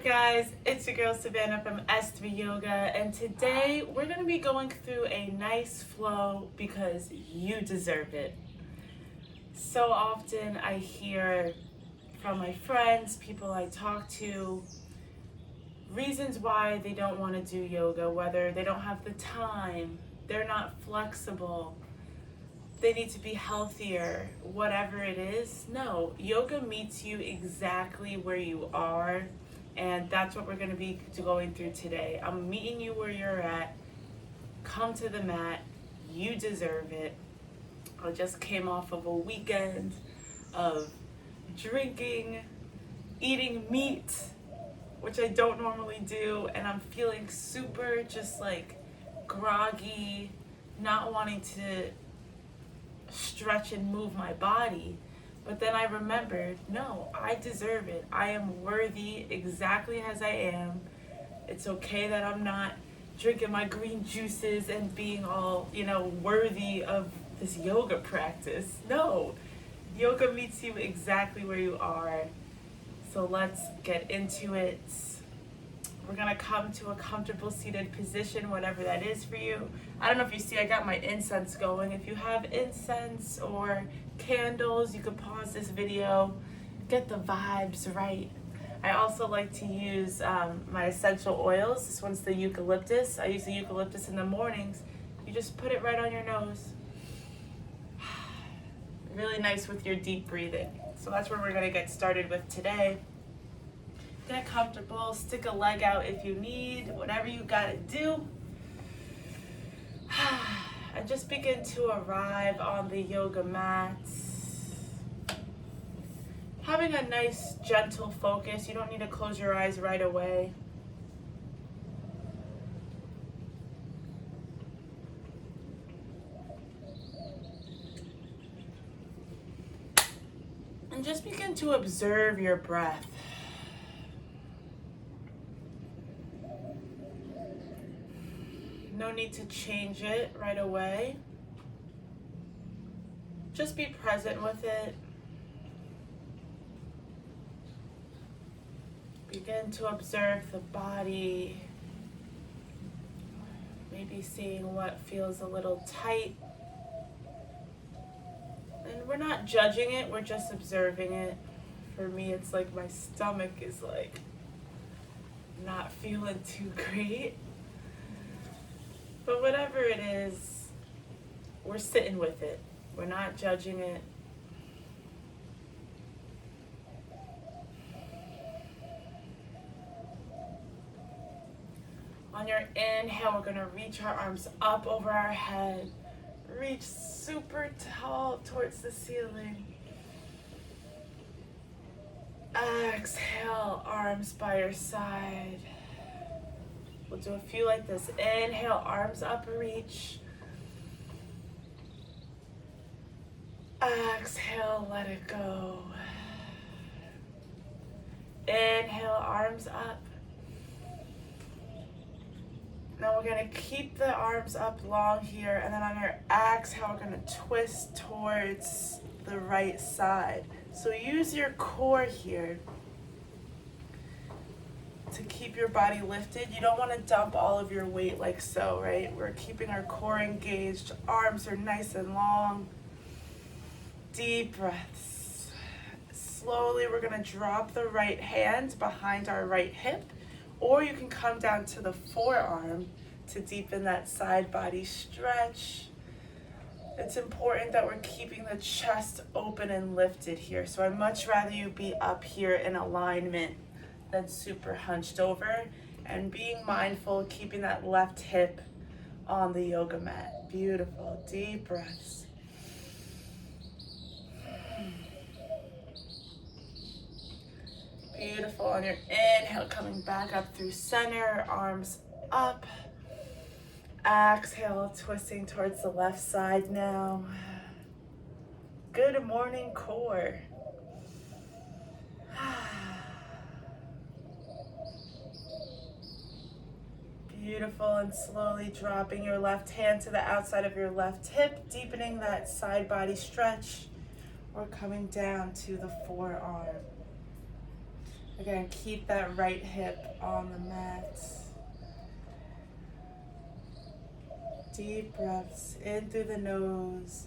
guys? It's your girl Savanna from S3 Yoga, and today we're going to be going through a nice flow because you deserve it. So often I hear from my friends, people I talk to, reasons why they don't want to do yoga, whether they don't have the time, they're not flexible, they need to be healthier, whatever it is. No, yoga meets you exactly where you are, and that's what we're going to be going through today. I'm meeting you where you're at. Come to the mat. You deserve it. I just came off of a weekend of drinking, eating meat, which I don't normally do, and I'm feeling super just like groggy, not wanting to stretch and move my body. But then I remembered, no, I deserve it. I am worthy exactly as I am. It's okay that I'm not drinking my green juices and being all, worthy of this yoga practice. No, yoga meets you exactly where you are. So let's get into it. We're gonna come to a comfortable seated position, whatever that is for you. I don't know if you see, I got my incense going. If you have incense or candles, you could pause this video, get the vibes right. I also like to use my essential oils. This one's the eucalyptus. I use the eucalyptus in the mornings. You just put it right on your nose. Really nice with your deep breathing. So that's where we're gonna get started with today. Get comfortable, stick a leg out if you need, whatever you gotta do. And just begin to arrive on the yoga mat. Having a nice, gentle focus. You don't need to close your eyes right away. And just begin to observe your breath. No need to change it right away. Just be present with it. Begin to observe the body. Maybe seeing what feels a little tight. And we're not judging it, we're just observing it. For me, it's like my stomach is like not feeling too great. But whatever it is, we're sitting with it. We're not judging it. On your inhale, we're going to reach our arms up over our head. Reach super tall towards the ceiling. Exhale, arms by your side. We'll do a few like this. Inhale, arms up, reach. Exhale, let it go. Inhale, arms up. Now we're going to keep the arms up long here, and then on your exhale, we're going to twist towards the right side. So use your core here to keep your body lifted. You don't want to dump all of your weight like so, right? We're keeping our core engaged. Arms are nice and long. Deep breaths. Slowly, we're going to drop the right hand behind our right hip, or you can come down to the forearm to deepen that side body stretch. It's important that we're keeping the chest open and lifted here. So I'd much rather you be up here in alignment than super hunched over, and being mindful, keeping that left hip on the yoga mat. Beautiful, deep breaths. Beautiful. On your inhale, coming back up through center, arms up. Exhale, twisting towards the left side now. Good morning, core. Beautiful, and slowly dropping your left hand to the outside of your left hip, deepening that side body stretch. We're coming down to the forearm. Again, keep that right hip on the mat. Deep breaths in through the nose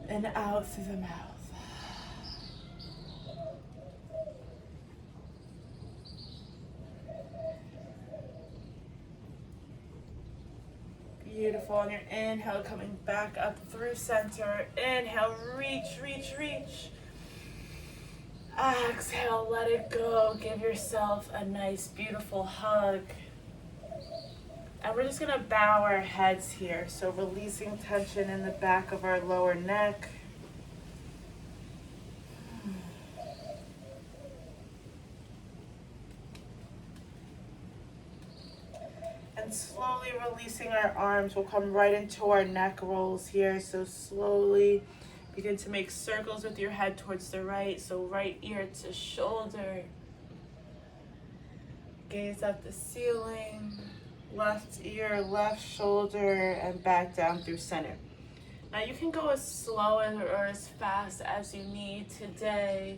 and out through the mouth. Beautiful. On your inhale, coming back up through center. Inhale, reach, reach, reach. Exhale, let it go. Give yourself a nice, beautiful hug. And we're just gonna bow our heads here. So releasing tension in the back of our lower neck. And slowly releasing our arms. We'll come right into our neck rolls here. So slowly begin to make circles with your head towards the right. So right ear to shoulder. Gaze at the ceiling. Left ear, left shoulder, and back down through center. Now you can go as slow or as fast as you need today,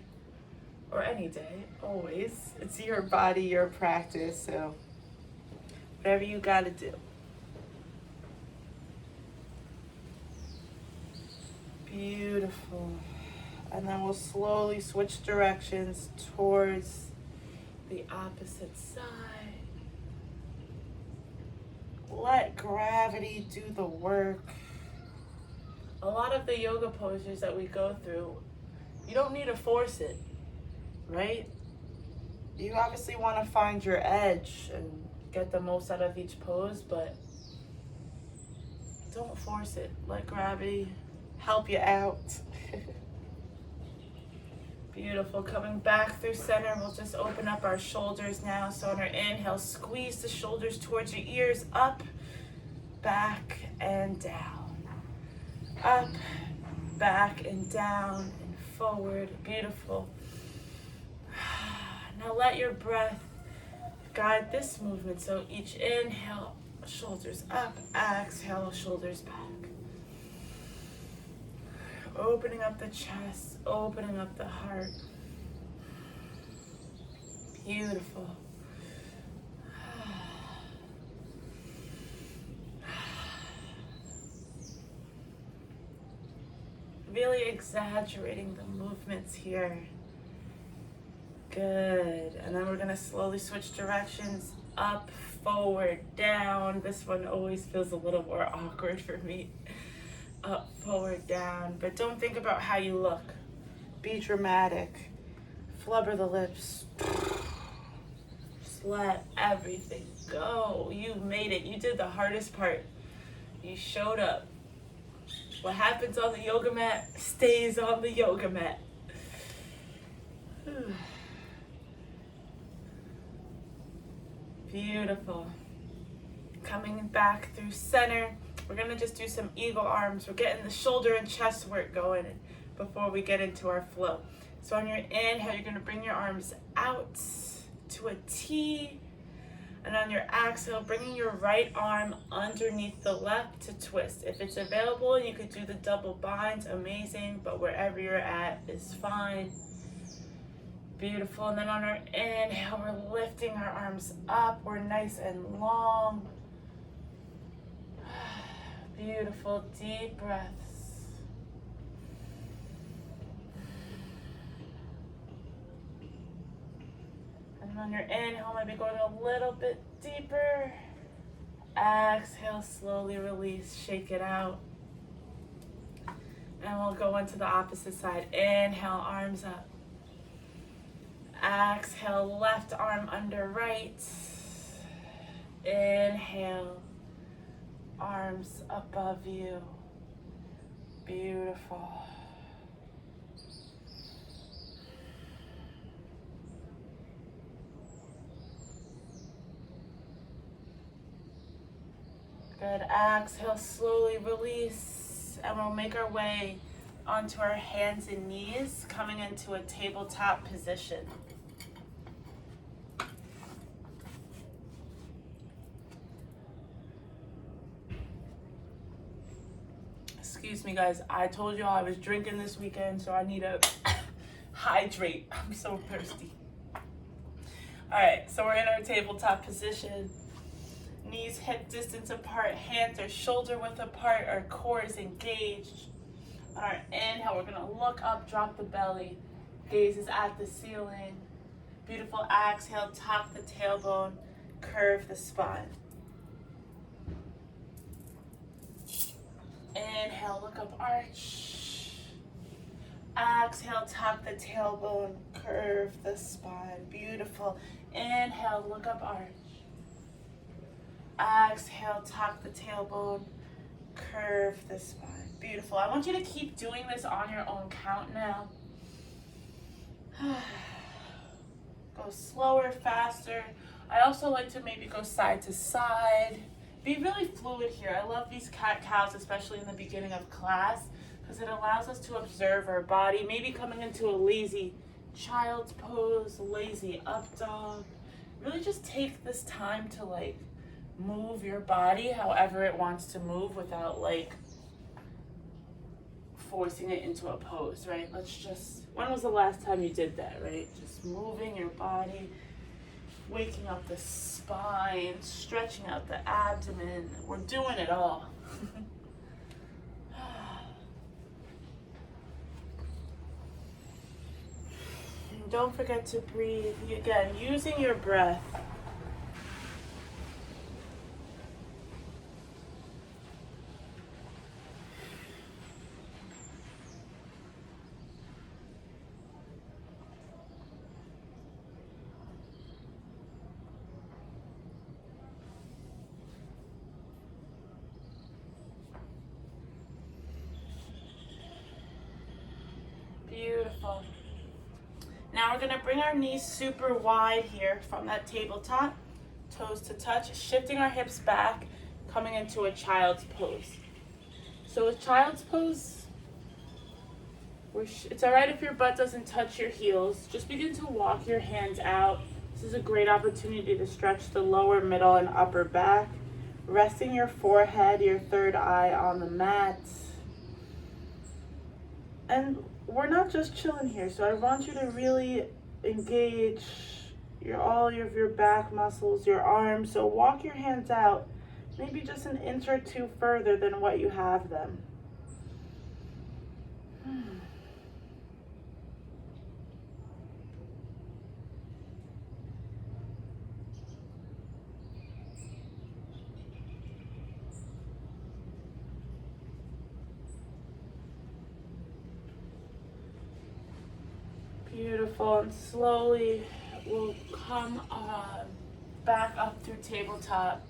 or any day, always. It's your body, your practice, so whatever you gotta do. Beautiful. And then we'll slowly switch directions towards the opposite side. Let gravity do the work. A lot of the yoga poses that we go through, you don't need to force it, right? You obviously want to find your edge and get the most out of each pose, but don't force it. Let gravity help you out. Beautiful. Coming back through center, we'll just open up our shoulders now. So on our inhale, squeeze the shoulders towards your ears, up, back, and down. Up, back, and down, and forward. Beautiful. Now let your breath guide this movement. So each inhale, shoulders up, exhale, shoulders back. Opening up the chest, opening up the heart. Beautiful. Really exaggerating the movements here. Good. And then we're gonna slowly switch directions. Up, forward, down. This one always feels a little more awkward for me. Up, forward, down. But don't think about how you look. Be dramatic. Flubber the lips. Just let everything go. You made it. You did the hardest part. You showed up. What happens on the yoga mat stays on the yoga mat. Beautiful. Coming back through center. We're gonna just do some eagle arms. We're getting the shoulder and chest work going before we get into our flow. So on your inhale, you're gonna bring your arms out to a T. And on your exhale, bringing your right arm underneath the left to twist. If it's available, you could do the double binds, amazing, but wherever you're at is fine. Beautiful. And then on our inhale, we're lifting our arms up. We're nice and long. Beautiful, deep breaths. And on your inhale, maybe going a little bit deeper. Exhale, slowly release, shake it out. And we'll go into the opposite side. Inhale, arms up. Exhale, left arm under right. Inhale, arms above you. Beautiful. Good. Exhale, slowly release, and we'll make our way onto our hands and knees, coming into a tabletop position. Excuse me, guys. I told you I was drinking this weekend, so I need to hydrate. I'm so thirsty. All right, so we're in our tabletop position. Knees hip distance apart, hands are shoulder width apart, our core is engaged. On our inhale, we're gonna look up, drop the belly, gaze is at the ceiling. Beautiful. Exhale, tuck the tailbone, curve the spine. Inhale, look up, arch. Exhale, tuck the tailbone, curve the spine. Beautiful. Inhale, look up, arch. Exhale, tuck the tailbone, curve the spine. Beautiful. I want you to keep doing this on your own count now. Go slower, faster. I also like to maybe go side to side. Be really fluid here. I love these cat-cows, especially in the beginning of class, because it allows us to observe our body, maybe coming into a lazy child's pose, lazy up dog. Really just take this time to like move your body however it wants to move without like forcing it into a pose, right? When was the last time you did that, right? Just moving your body, waking up the spine, stretching out the abdomen. We're doing it all. And don't forget to breathe. Again, using your breath. Beautiful. Now we're gonna bring our knees super wide here from that tabletop, toes to touch, shifting our hips back, coming into a child's pose. So with child's pose, it's all right if your butt doesn't touch your heels. Just begin to walk your hands out. This is a great opportunity to stretch the lower, middle, and upper back, resting your forehead, your third eye on the mat. And we're not just chilling here, so I want you to really engage all of your back muscles, your arms. So walk your hands out, maybe just an inch or two further than what you have them. Beautiful, and slowly we'll come back up through tabletop,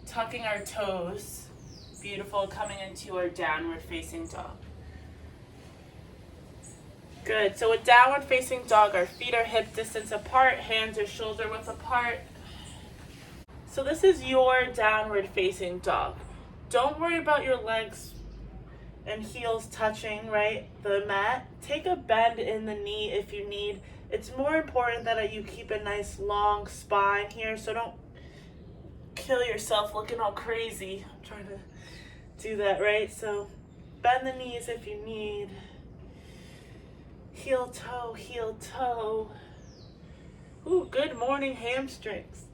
tucking our toes. Beautiful, coming into our downward facing dog. Good, so with downward facing dog, our feet are hip distance apart, hands are shoulder width apart. So this is your downward facing dog. Don't worry about your legs and heels touching, right, the mat. Take a bend in the knee if you need. It's more important that you keep a nice long spine here, so don't kill yourself looking all crazy. I'm trying to do that, right? So bend the knees if you need. Heel toe, heel toe. Ooh, good morning hamstrings.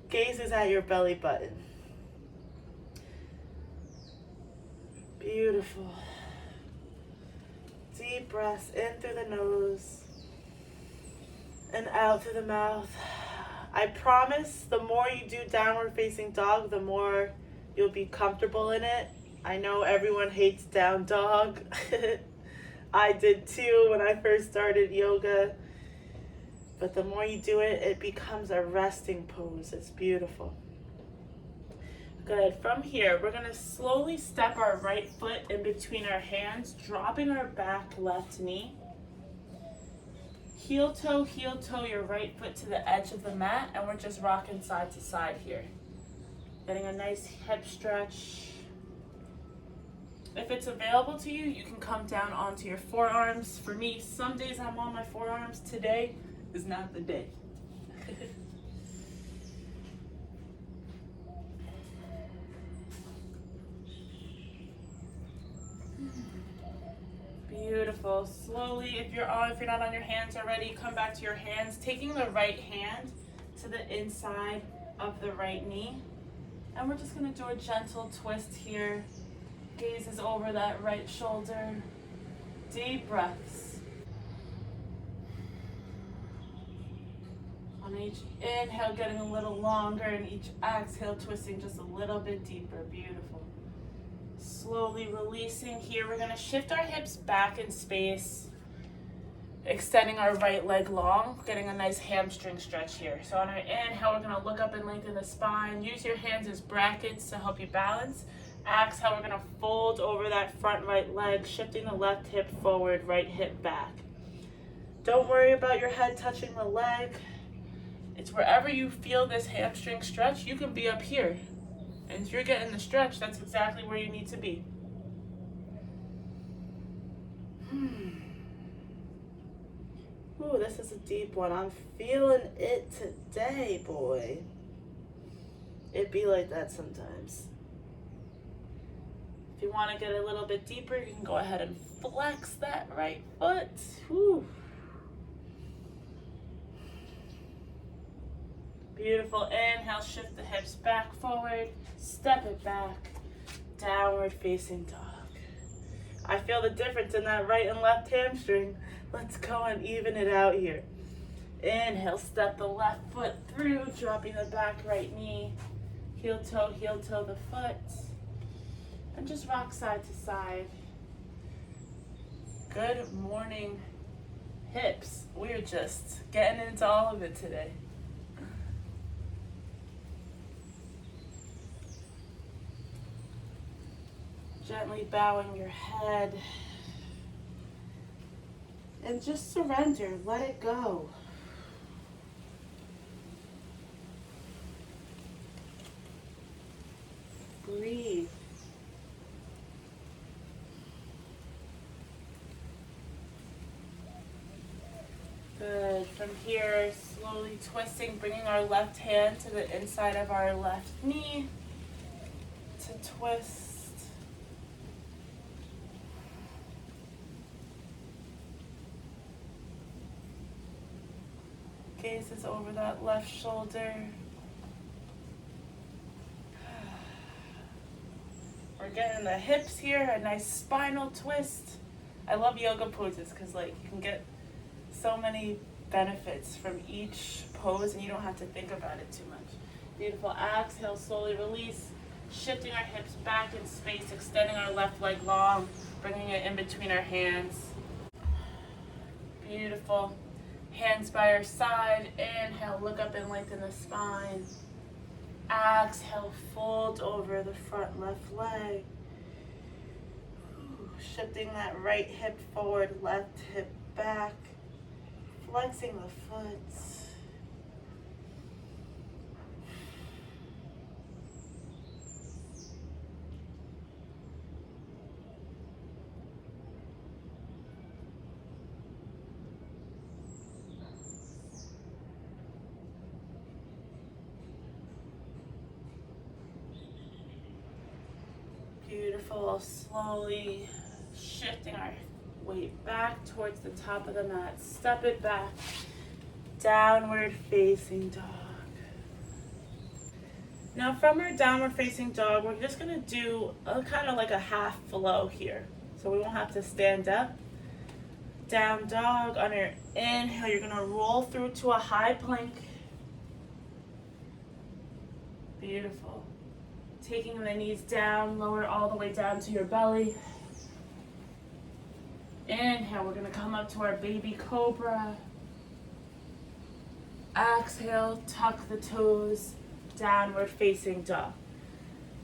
Gaze is at your belly button. Beautiful. Deep breaths in through the nose and out through the mouth. I promise the more you do downward facing dog, the more you'll be comfortable in it. I know everyone hates down dog. I did too when I first started yoga. But the more you do it, it becomes a resting pose. It's beautiful. Good. From here, we're going to slowly step our right foot in between our hands, dropping our back left knee. Heel toe, your right foot to the edge of the mat, and we're just rocking side to side here. Getting a nice hip stretch. If it's available to you, you can come down onto your forearms. For me, some days I'm on my forearms. Today is not the day. Beautiful. Slowly, if you're not on your hands already, come back to your hands. Taking the right hand to the inside of the right knee. And we're just gonna do a gentle twist here. Gaze is over that right shoulder. Deep breaths. On each inhale, getting a little longer, and each exhale, twisting just a little bit deeper. Beautiful. Slowly releasing here. We're gonna shift our hips back in space, extending our right leg long, getting a nice hamstring stretch here. So on our inhale, we're gonna look up and lengthen the spine. Use your hands as brackets to help you balance. Exhale, we're gonna fold over that front right leg, shifting the left hip forward, right hip back. Don't worry about your head touching the leg. It's wherever you feel this hamstring stretch, you can be up here. And if you're getting the stretch, that's exactly where you need to be. Ooh, this is a deep one. I'm feeling it today, boy. It be like that sometimes. If you want to get a little bit deeper, you can go ahead and flex that right foot. Whew. Beautiful. Inhale, shift the hips back forward, step it back, downward facing dog. I feel the difference in that right and left hamstring. Let's go and even it out here. Inhale, step the left foot through, dropping the back right knee, heel toe the foot, and just rock side to side. Good morning, hips. We're just getting into all of it today. Gently bowing your head. And just surrender, let it go. Breathe. Good. From here, slowly twisting, bringing our left hand to the inside of our left knee to twist. Gaze is over that left shoulder. We're getting the hips here, a nice spinal twist. I love yoga poses because you can get so many benefits from each pose and you don't have to think about it too much. Beautiful. Exhale, slowly release, shifting our hips back in space, extending our left leg long, bringing it in between our hands. Beautiful. Hands by our side. Inhale, look up and lengthen the spine. Exhale, fold over the front left leg. Shifting that right hip forward, left hip back. Flexing the foot. Beautiful. Slowly shifting our weight back towards the top of the mat. Step it back. Downward facing dog. Now from our downward facing dog, we're just going to do kind of like a half flow here. So we won't have to stand up. Down dog. On your inhale, you're going to roll through to a high plank. Beautiful. Taking the knees down, lower all the way down to your belly. Inhale, we're going to come up to our baby cobra. Exhale, tuck the toes, downward facing dog.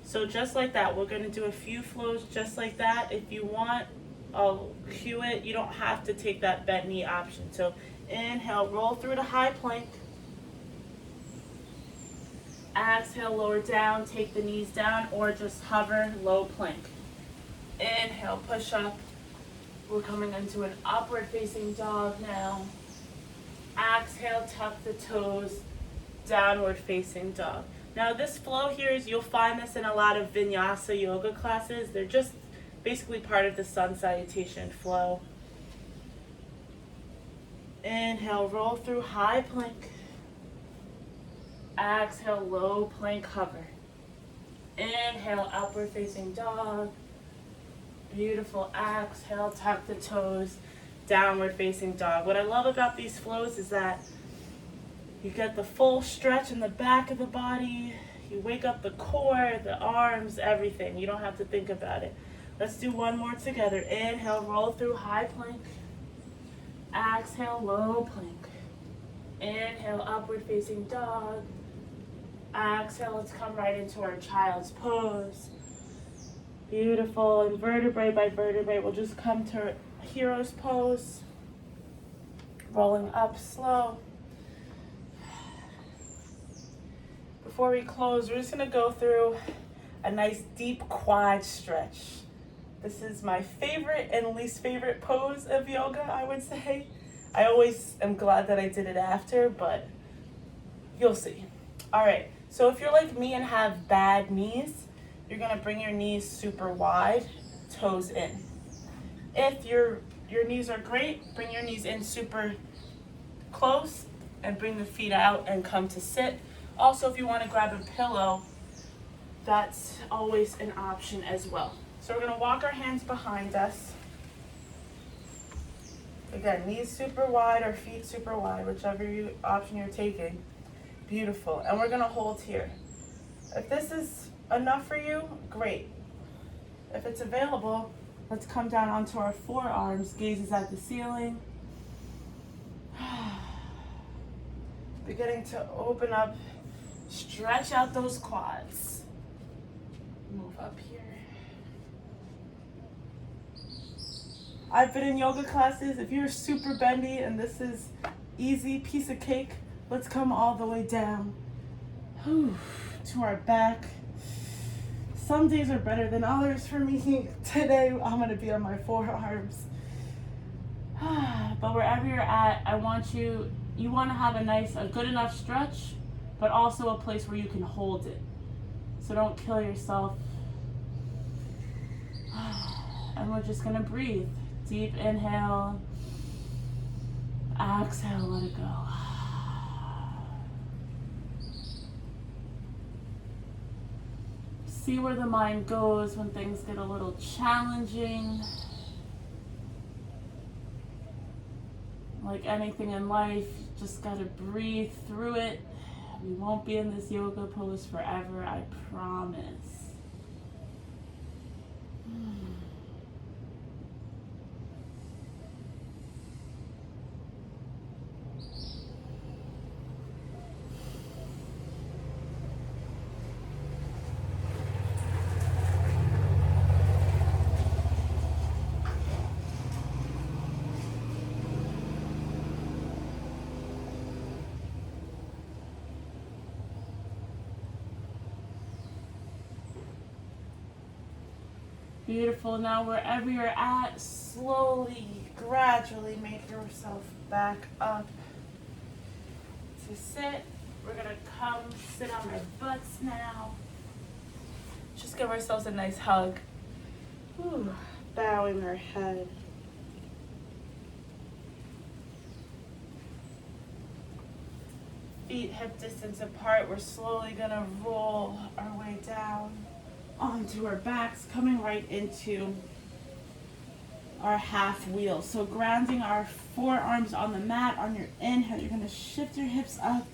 So just like that, we're going to do a few flows just like that. If you want, I'll cue it. You don't have to take that bent knee option. So inhale, roll through to high plank. Exhale, lower down, take the knees down, or just hover, low plank. Inhale, push up. We're coming into an upward facing dog now. Exhale, tuck the toes, downward facing dog. Now this flow here you'll find this in a lot of vinyasa yoga classes. They're just basically part of the sun salutation flow. Inhale, roll through high plank. Exhale, low plank hover. Inhale, upward facing dog. Beautiful. Exhale, tuck the toes, downward facing dog. What I love about these flows is that you get the full stretch in the back of the body. You wake up the core, the arms, everything. You don't have to think about it. Let's do one more together. Inhale, roll through high plank. Exhale, low plank. Inhale, upward facing dog. Exhale, let's come right into our child's pose. Beautiful. And vertebrae by vertebrae, we'll just come to hero's pose. Rolling up slow. Before we close, we're just gonna go through a nice deep quad stretch. This is my favorite and least favorite pose of yoga, I would say. I always am glad that I did it after, but you'll see. All right, so if you're like me and have bad knees, you're gonna bring your knees super wide, toes in. If your knees are great, bring your knees in super close and bring the feet out and come to sit. Also, if you wanna grab a pillow, that's always an option as well. So we're gonna walk our hands behind us. Again, knees super wide or feet super wide, whichever option you're taking. Beautiful, and we're gonna hold here. If this is enough for you, great. If it's available, let's come down onto our forearms, gazes at the ceiling. Beginning to open up, stretch out those quads. Move up here. I've been in yoga classes. If you're super bendy and this is easy, piece of cake, let's come all the way down to our back. Some days are better than others for me. Today, I'm gonna be on my forearms. But wherever you're at, I want you wanna have a good enough stretch, but also a place where you can hold it. So don't kill yourself. And we're just gonna breathe. Deep inhale. Exhale, let it go. See where the mind goes when things get a little challenging. Like anything in life, you just gotta breathe through it. We won't be in this yoga pose forever, I promise. Beautiful. Now wherever you're at, slowly, gradually make yourself back up to sit. We're gonna come sit on our butts now. Just give ourselves a nice hug. Ooh, bowing our head. Feet hip distance apart. We're slowly gonna roll our way down onto our backs, coming right into our half wheel. So grounding our forearms on the mat. On your inhale, you're gonna shift your hips up.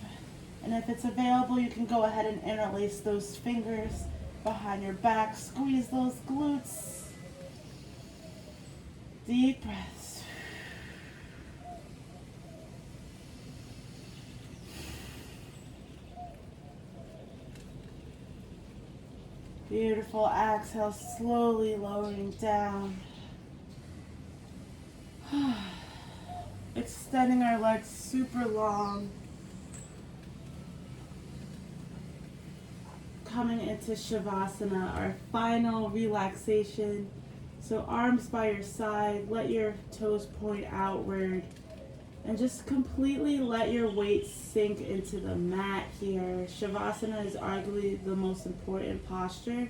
And if it's available, you can go ahead and interlace those fingers behind your back. Squeeze those glutes. Deep breaths. Beautiful. Exhale, slowly lowering down. Extending our legs super long. Coming into Shavasana, our final relaxation. So arms by your side, let your toes point outward. And just completely let your weight sink into the mat here. Shavasana is arguably the most important posture,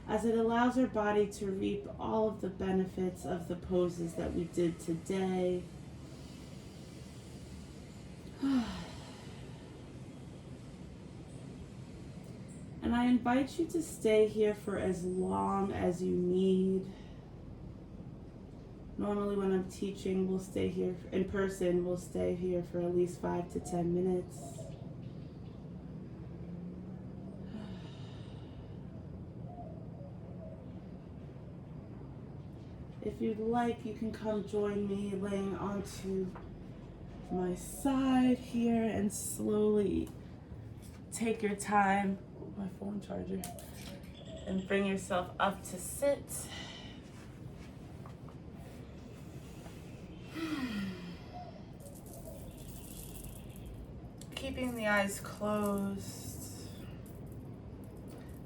as it allows our body to reap all of the benefits of the poses that we did today. invite you to stay here for as long as you need. Normally when I'm teaching, we'll stay here in person, we'll stay here for at least 5 to 10 minutes. If you'd like, you can come join me laying onto my side here and slowly take your time, my phone charger, and bring yourself up to sit. Keeping the eyes closed,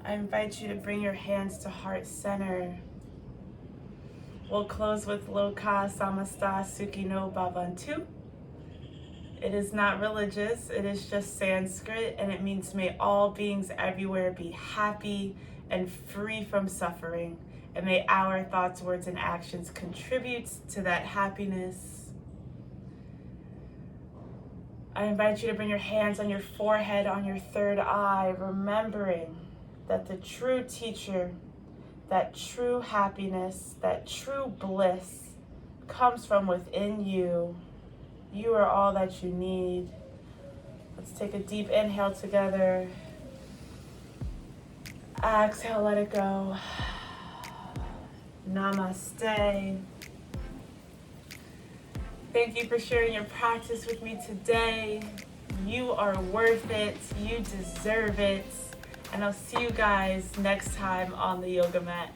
I invite you to bring your hands to heart center. We'll close with Loka Samasta Sukhino Bhavantu. It is not religious, it is just Sanskrit, and it means may all beings everywhere be happy and free from suffering, and may our thoughts, words, and actions contribute to that happiness. I invite you to bring your hands on your forehead, on your third eye, remembering that the true teacher, that true happiness, that true bliss comes from within you. You are all that you need. Let's take a deep inhale together. Exhale, let it go. Namaste. Thank you for sharing your practice with me today. You are worth it. You deserve it. And I'll see you guys next time on the yoga mat.